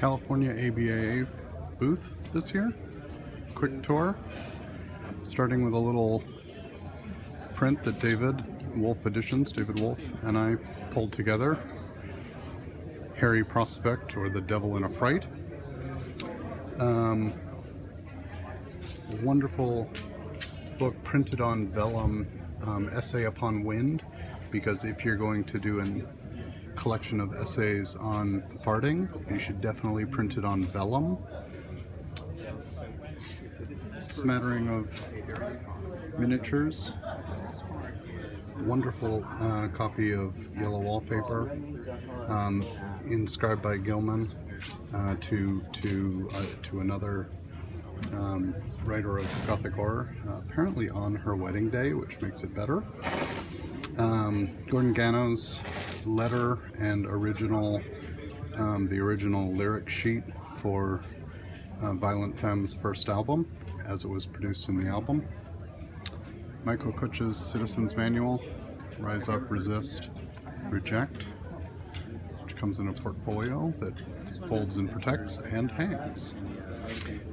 California ABAA booth this year. Quick tour, starting with a little print that David Wolf Editions, David Wolf, and I pulled together. Harry Prospect, or the Devil in a Fright. Wonderful book printed on vellum, Essay Upon Wind, because if you're going to do a collection of essays on farting, you should definitely print it on vellum. Smattering of miniatures. Wonderful copy of Yellow Wallpaper, inscribed by Gilman to another writer of Gothic horror, apparently on her wedding day, which makes it better. Gordon Gano's letter and the original lyric sheet for Violent Femme's first album, as it was produced in the album. Michael Kutch's Citizen's Manual, Rise Up, Resist, Reject, which comes in a portfolio that folds and protects and hangs.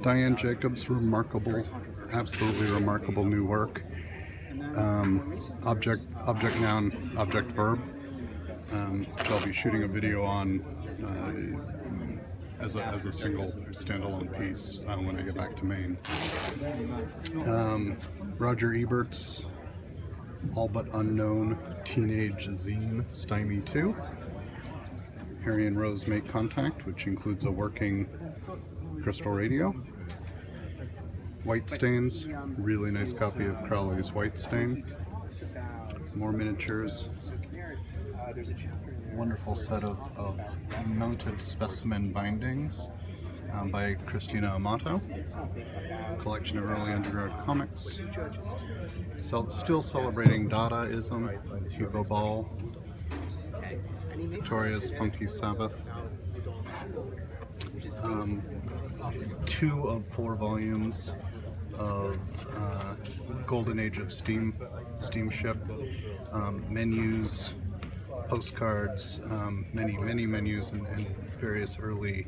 Diane Jacobs' remarkable, absolutely remarkable new work. Object, noun, object, verb, which I'll be shooting a video on as a single standalone piece when I get back to Maine. Roger Ebert's all but unknown teenage zine, Stymie 2. Harry and Rose Make Contact, which includes a working crystal radio. White Stains, really nice copy of Crowley's White Stain. More miniatures. Wonderful set of mounted specimen bindings by Christina Amato. Collection of early underground comics. Still celebrating Dadaism, Hugo Ball. Victoria's Funky Sabbath. 2 of 4 volumes of Golden Age of Steamship, menus, postcards, many menus and various early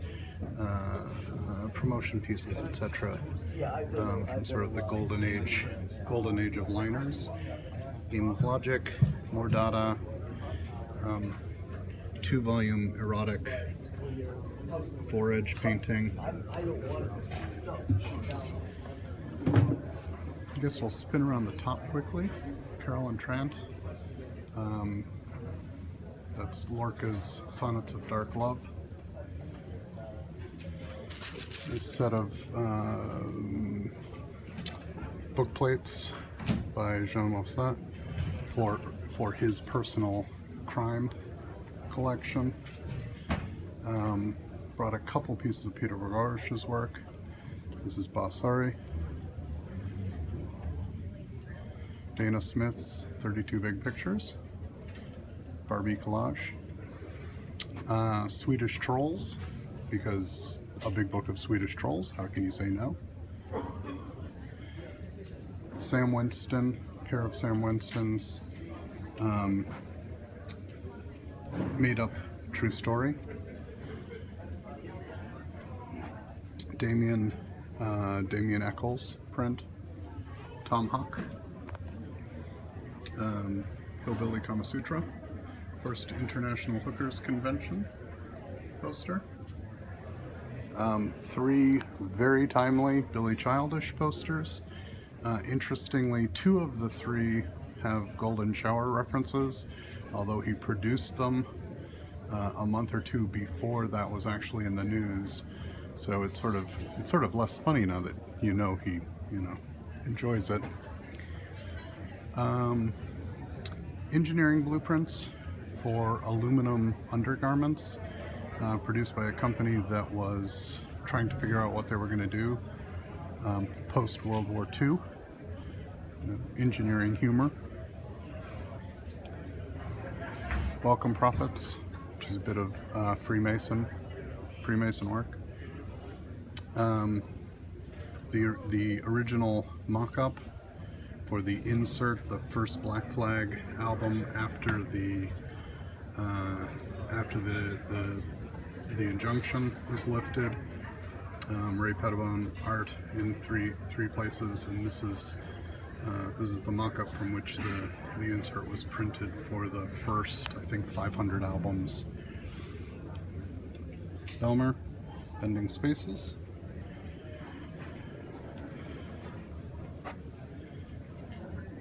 promotion pieces, etc. From sort of the golden age of liners. Game of Logic, more Dada, 2-volume erotic 4-edge painting. I guess we'll spin around the top quickly. Carolyn Trant. That's Lorca's Sonnets of Dark Love. This set of book plates by Jean Mossat for his personal crime collection. Brought a couple pieces of Peter Vergarisch's work. This is Basari. Dana Smith's 32 Big Pictures. Barbie collage. Swedish Trolls, because a big book of Swedish Trolls, how can you say no? Sam Winston, pair of Sam Winston's made up true story. Damien Eccles print. Tom Hawk. Hillbilly Kama Sutra. First International Hookers Convention poster. 3 very timely Billy Childish posters. Interestingly, 2 of the 3 have Golden Shower references, although he produced them a month or 2 before that was actually in the news. So it's sort of less funny now that he enjoys it. Engineering blueprints for aluminum undergarments, produced by a company that was trying to figure out what they were going to do post World War II. Engineering humor. Welcome Prophets, which is a bit of Freemason work. The original mock-up for the insert, the first Black Flag album after the The injunction is lifted. Ray Pettibone art in three places, and this is the mock-up from which the insert was printed for the first, I think, 500 albums. Belmer, Bending Spaces.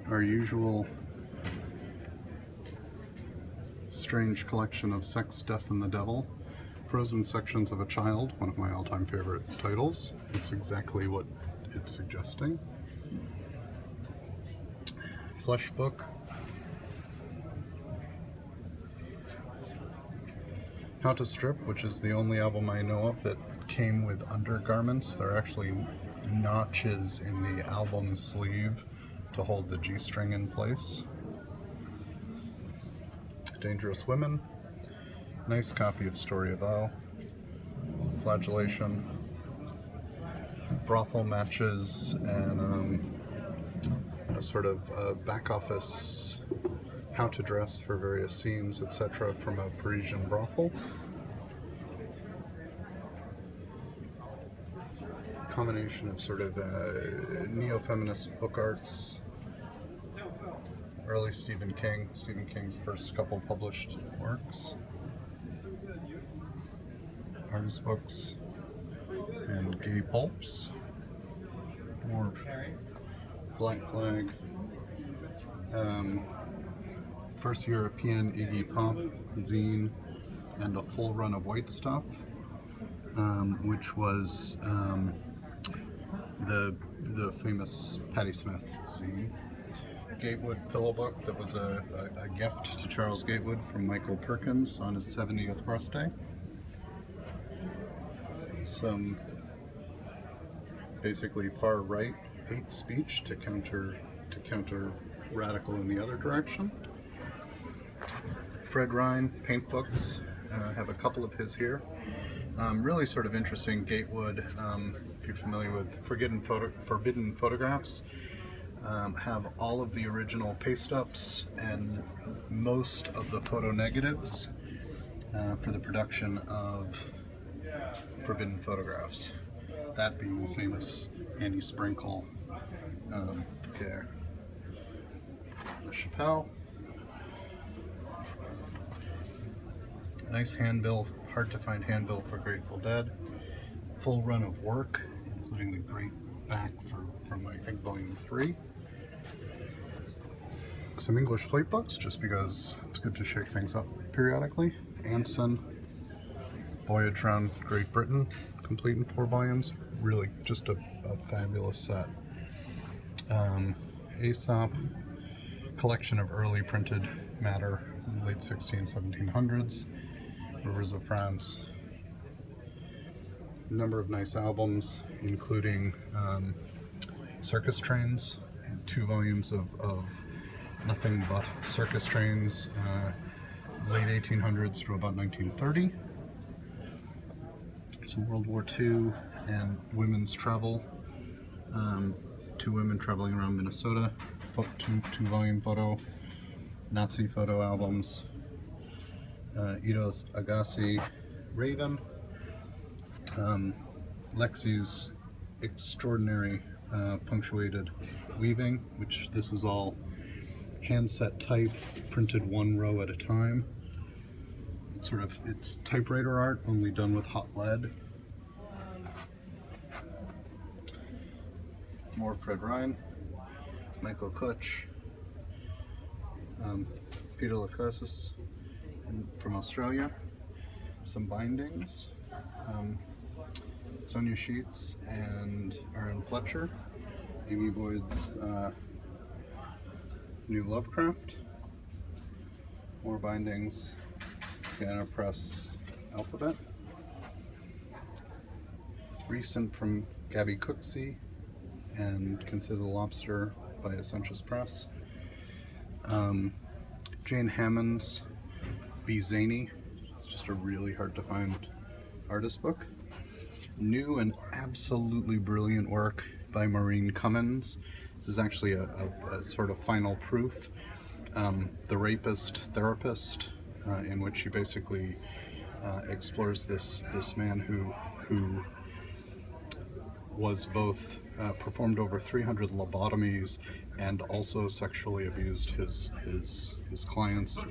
Our usual strange collection of Sex, Death, and the Devil. Frozen Sections of a Child, one of my all-time favorite titles. It's exactly what it's suggesting. Flesh Book. How to Strip, which is the only album I know of that came with undergarments. There are actually notches in the album sleeve to hold the G-string in place. Dangerous Women. Nice copy of Story of O. Flagellation. Brothel Matches, and a sort of back office how to dress for various scenes, etc. from a Parisian brothel. Combination of sort of neo-feminist book arts, early Stephen King's first couple published works, artist books, and gay pulps, more Black Flag, first European Iggy Pop zine, and a full run of White Stuff, which was the famous Patti Smith zine. Gatewood Pillow Book that was a gift to Charles Gatewood from Michael Perkins on his 70th birthday. Some basically far right hate speech to counter radical in the other direction. Fred Rhine paint books. Have a couple of his here. Really sort of interesting. Gatewood, if you're familiar with Forbidden Photographs, have all of the original paste-ups and most of the photo negatives for the production of Forbidden Photographs. That being the famous Annie Sprinkle there. LaChapelle. Nice handbill, hard to find handbill for Grateful Dead. Full run of work, including the great back from I think volume 3. Some English plate books, just because it's good to shake things up periodically. Anson, Voyage Around Great Britain, complete in 4 volumes. Really just a fabulous set. Aesop, collection of early printed matter in the late 1700s. Rivers of France. A number of nice albums, including Circus Trains, 2 volumes of nothing but circus trains, late 1800s to about 1930. Some World War II and women's travel. 2 women traveling around Minnesota. 2 volume photo, Nazi photo albums. Edos Agassi Raven. Lexi's extraordinary punctuated weaving, which this is all handset type, printed 1 row at a time. It's typewriter art, only done with hot lead. More Fred Rhine, Michael Kutch, Peter Lacosis from Australia. Some bindings, Sonia Sheets and Aaron Fletcher. Amy Boyd's New Lovecraft. More bindings, Piano Press Alphabet. Recent from Gabby Cooksey and Consider the Lobster by Essentious Press. Jane Hammond's Be Zany. It's just a really hard to find artist book. New and absolutely brilliant work by Maureen Cummins. This is actually a sort of final proof. The Rapist Therapist, in which she basically explores this man who was both performed over 300 lobotomies and also sexually abused his clients.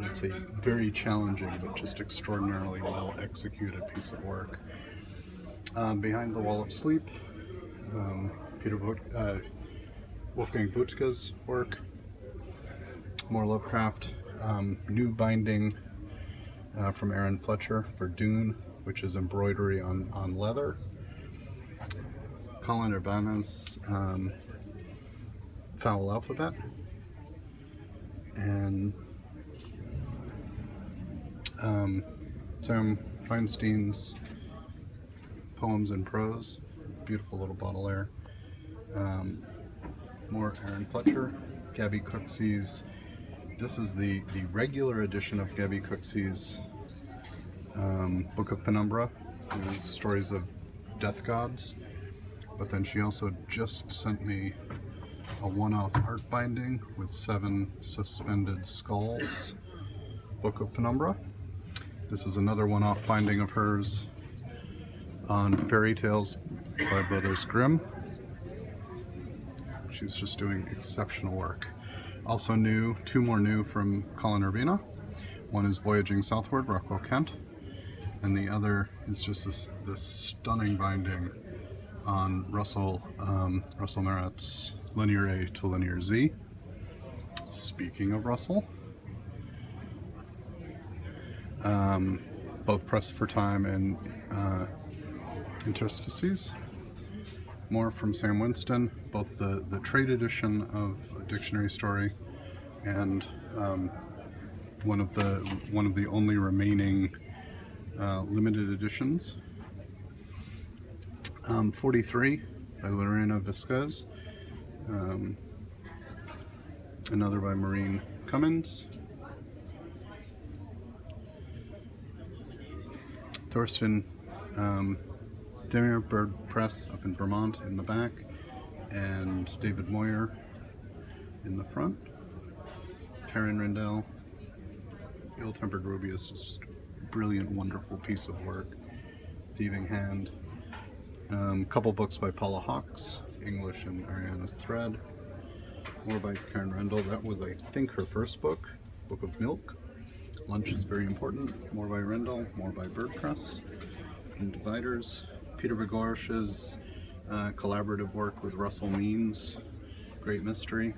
It's a very challenging but just extraordinarily well executed piece of work. Behind the Wall of Sleep, Wolfgang Butke's work. More Lovecraft. New binding from Aaron Fletcher for Dune, which is embroidery on leather. Colin Urbana's Foul Alphabet, and Sam Feinstein's Poems and Prose, beautiful little Baudelaire. More Aaron Fletcher, Gabby Cooksey's. This is the regular edition of Gabby Cooksey's Book of Penumbra, stories of death gods. But then she also just sent me a one-off art binding with 7 suspended skulls, Book of Penumbra. This is another one-off binding of hers on fairy tales by Brothers Grimm. She's just doing exceptional work. Also new, 2 more new from Colin Urbina. One is Voyaging Southward, Rockwell Kent, and the other is just this stunning binding on Russell Merritt's Linear A to Linear Z. Speaking of Russell, both Press for Time and Interstices. More from Sam Winston, both the trade edition of A Dictionary Story and one of the only remaining limited editions. 43 by Lorena Vasquez, another by Maureen Cummins, Thorsten Demir Bird Press up in Vermont in the back, and David Moyer in the front. Karen Rendell, Ill-Tempered Ruby is just a brilliant, wonderful piece of work. Thieving Hand. Couple books by Paula Hawkes, English and Ariana's Thread. More by Karen Rendell. That was, I think, her first book, Book of Milk. Lunch is Very Important. More by Rendell. More by Bird Press. And Dividers. Peter Begorsh's collaborative work with Russell Means, Great Mystery.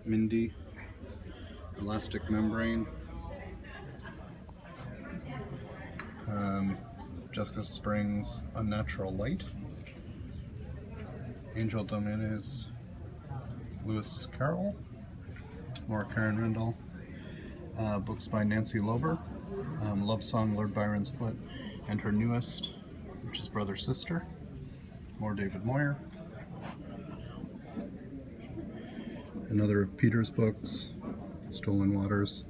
Mindy, Elastic Membrane. Jessica Springs, Unnatural Light. Angel Dominguez, Lewis Carroll. More Karen Rendell. Books by Nancy Lober. Love Song, Lord Byron's Foot, and her newest, which is Brother Sister. More David Moyer. Another of Peter's books, Stolen Waters.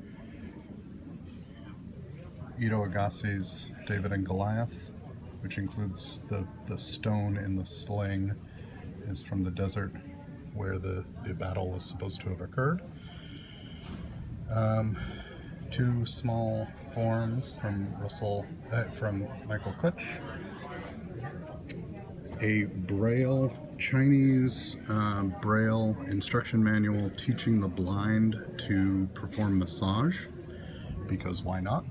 Ito Agassi's David and Goliath, which includes the stone in the sling is from the desert where the battle was supposed to have occurred. 2 small forms from Michael Kutch. A Braille, Chinese Braille instruction manual teaching the blind to perform massage, because why not?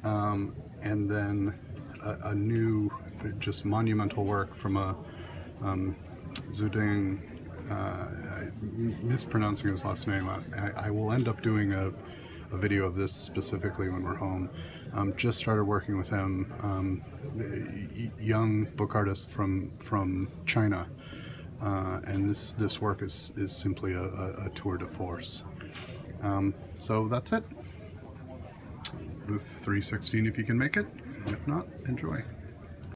And then a new, just monumental work from a Zuding, mispronouncing his last name. I will end up doing a video of this specifically when we're home. Just started working with him, young book artist from China, and this work is simply a tour de force. So that's it. Booth 316 if you can make it, and if not, enjoy.